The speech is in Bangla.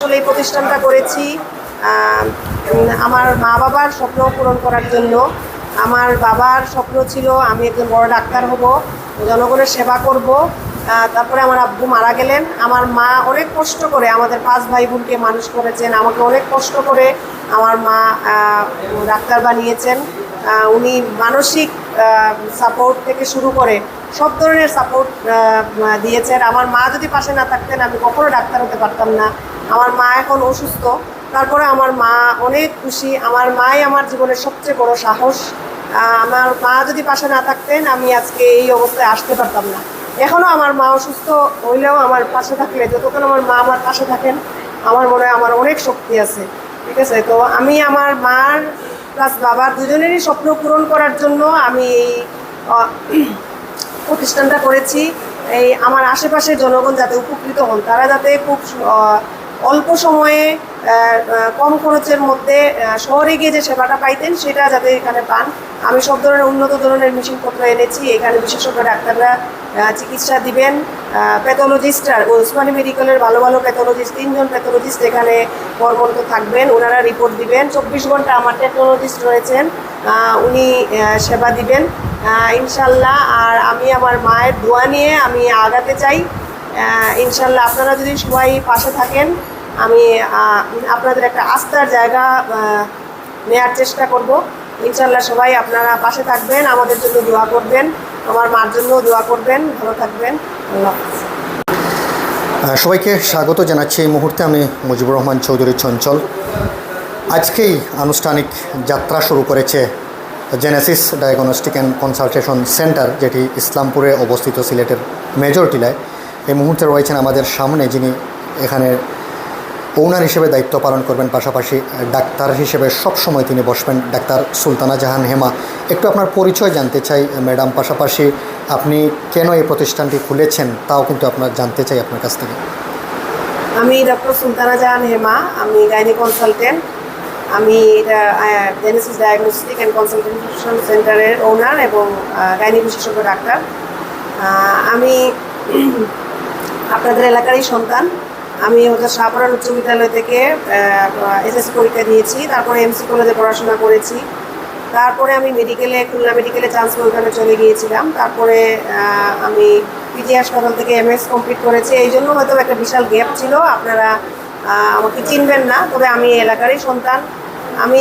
আসলে এই প্রতিষ্ঠানটা করেছি আমার মা বাবার স্বপ্ন পূরণ করার জন্য। আমার বাবার স্বপ্ন ছিল আমি একজন বড় ডাক্তার হব, জনগণের সেবা করব। তারপরে আমার আব্বু মারা গেলেন। আমার মা অনেক কষ্ট করে আমাদের 5 ভাই বোনকে মানুষ করেছেন, আমাকে অনেক কষ্ট করে আমার মা ডাক্তার বানিয়েছেন। উনি মানসিক সাপোর্ট থেকে শুরু করে সব ধরনের সাপোর্ট দিয়েছেন। আমার মা যদি পাশে না থাকতেন আমি কখনো ডাক্তার হতে পারতাম না। আমার মা এখন অসুস্থ, তারপরে আমার মা অনেক খুশি। আমার মাই আমার জীবনের সবচেয়ে বড় সাহস। আমার মা যদি পাশে না থাকতেন আমি আজকে এই অবস্থায় আসতে পারতাম না। এখনও আমার মা অসুস্থ হইলেও আমার পাশে থাকলে, যতক্ষণ আমার মা আমার পাশে থাকেন, আমার মনে হয় আমার অনেক শক্তি আছে। ঠিক আছে, তো আমি আমার মার প্লাস বাবার দুজনেরই স্বপ্ন পূরণ করার জন্য আমি এই প্রতিষ্ঠানটা করেছি। এই আমার আশেপাশের জনগণ যাতে উপকৃত হন, তারা যাতে খুব অল্প সময়ে কম খরচের মধ্যে শহরে গিয়ে যে সেবাটা পাইতেন সেটা যাতে এখানে পান। আমি সব ধরনের উন্নত ধরনের মেশিনপত্র এনেছি। এখানে বিশেষজ্ঞ ডাক্তাররা চিকিৎসা দিবেন। প্যাথোলজিস্টরা ওসমানী মেডিকেলের ভালো ভালো প্যাথোলজিস্ট 3 জন প্যাথোলজিস্ট এখানে কর্মরত থাকবেন, ওনারা রিপোর্ট দিবেন। 24 ঘন্টা আমার টেকনোলজিস্ট রয়েছেন, উনি সেবা দিবেন ইনশাল্লাহ। আর আমি আমার মায়ের দোয়া নিয়ে আমি আগাতে চাই ইনশাল্লাহ। আপনারা যদি সবাই পাশে থাকেন, আমি আপনাদের একটা আস্থার জায়গা নেওয়ার চেষ্টা করব ইনশাল্লাহ। সবাই আপনারা পাশে থাকবেন, আমাদের জন্য দোয়া করবেন, আমার মার জন্য দোয়া করবেন। ভালো থাকবেন, আল্লাহ হাফেজ। সবাইকে স্বাগত জানাচ্ছি। এই মুহূর্তে আমি মুজিবুর রহমান চৌধুরী চঞ্চল। আজকেই আনুষ্ঠানিক যাত্রা শুরু করেছে Genesis diagnostic and consultation centre, যেটি ইসলামপুরে অবস্থিত, সিলেটের মেজর টিলায়। এই মুহূর্তে রয়েছেন আমাদের সামনে যিনি এখানে ওনার হিসেবে দায়িত্ব পালন করবেন, পাশাপাশি ডাক্তার হিসেবে সবসময় তিনি বসবেন, ডাক্তার সুলতানা জাহান হেমা। একটু আপনার পরিচয় জানতে চাই ম্যাডাম, পাশাপাশি আপনি কেন এই প্রতিষ্ঠানটি খুলেছেন তাও কিন্তু আপনার জানতে চাই আপনার কাছ থেকে। আমি ডক্টর সুলতানা জাহান হেমা, আমি গাইনি কনসালটেন্ট। আমি এটা জেনেসিস ডায়াগনস্টিক অ্যান্ড কনসালটেশন সেন্টারের ওনার এবং গাইনি বিশেষজ্ঞ ডাক্তার। আমি আপনাদের এলাকারই সন্তান। আমি শাহপুরান উচ্চ বিদ্যালয় থেকে এসএসসি পরীক্ষা দিয়েছি, তারপরে এমসি কলেজে পড়াশোনা করেছি। তারপরে আমি খুলনা মেডিকেলে চান্স ওখানে চলে গিয়েছিলাম। তারপরে আমি পিজি হাসপাতাল থেকে এমএস কমপ্লিট করেছি। এই জন্য হয়তো একটা বিশাল গ্যাপ ছিল, আপনারা আমাকে চিনবেন না, তবে আমি এলাকারই সন্তান। আমি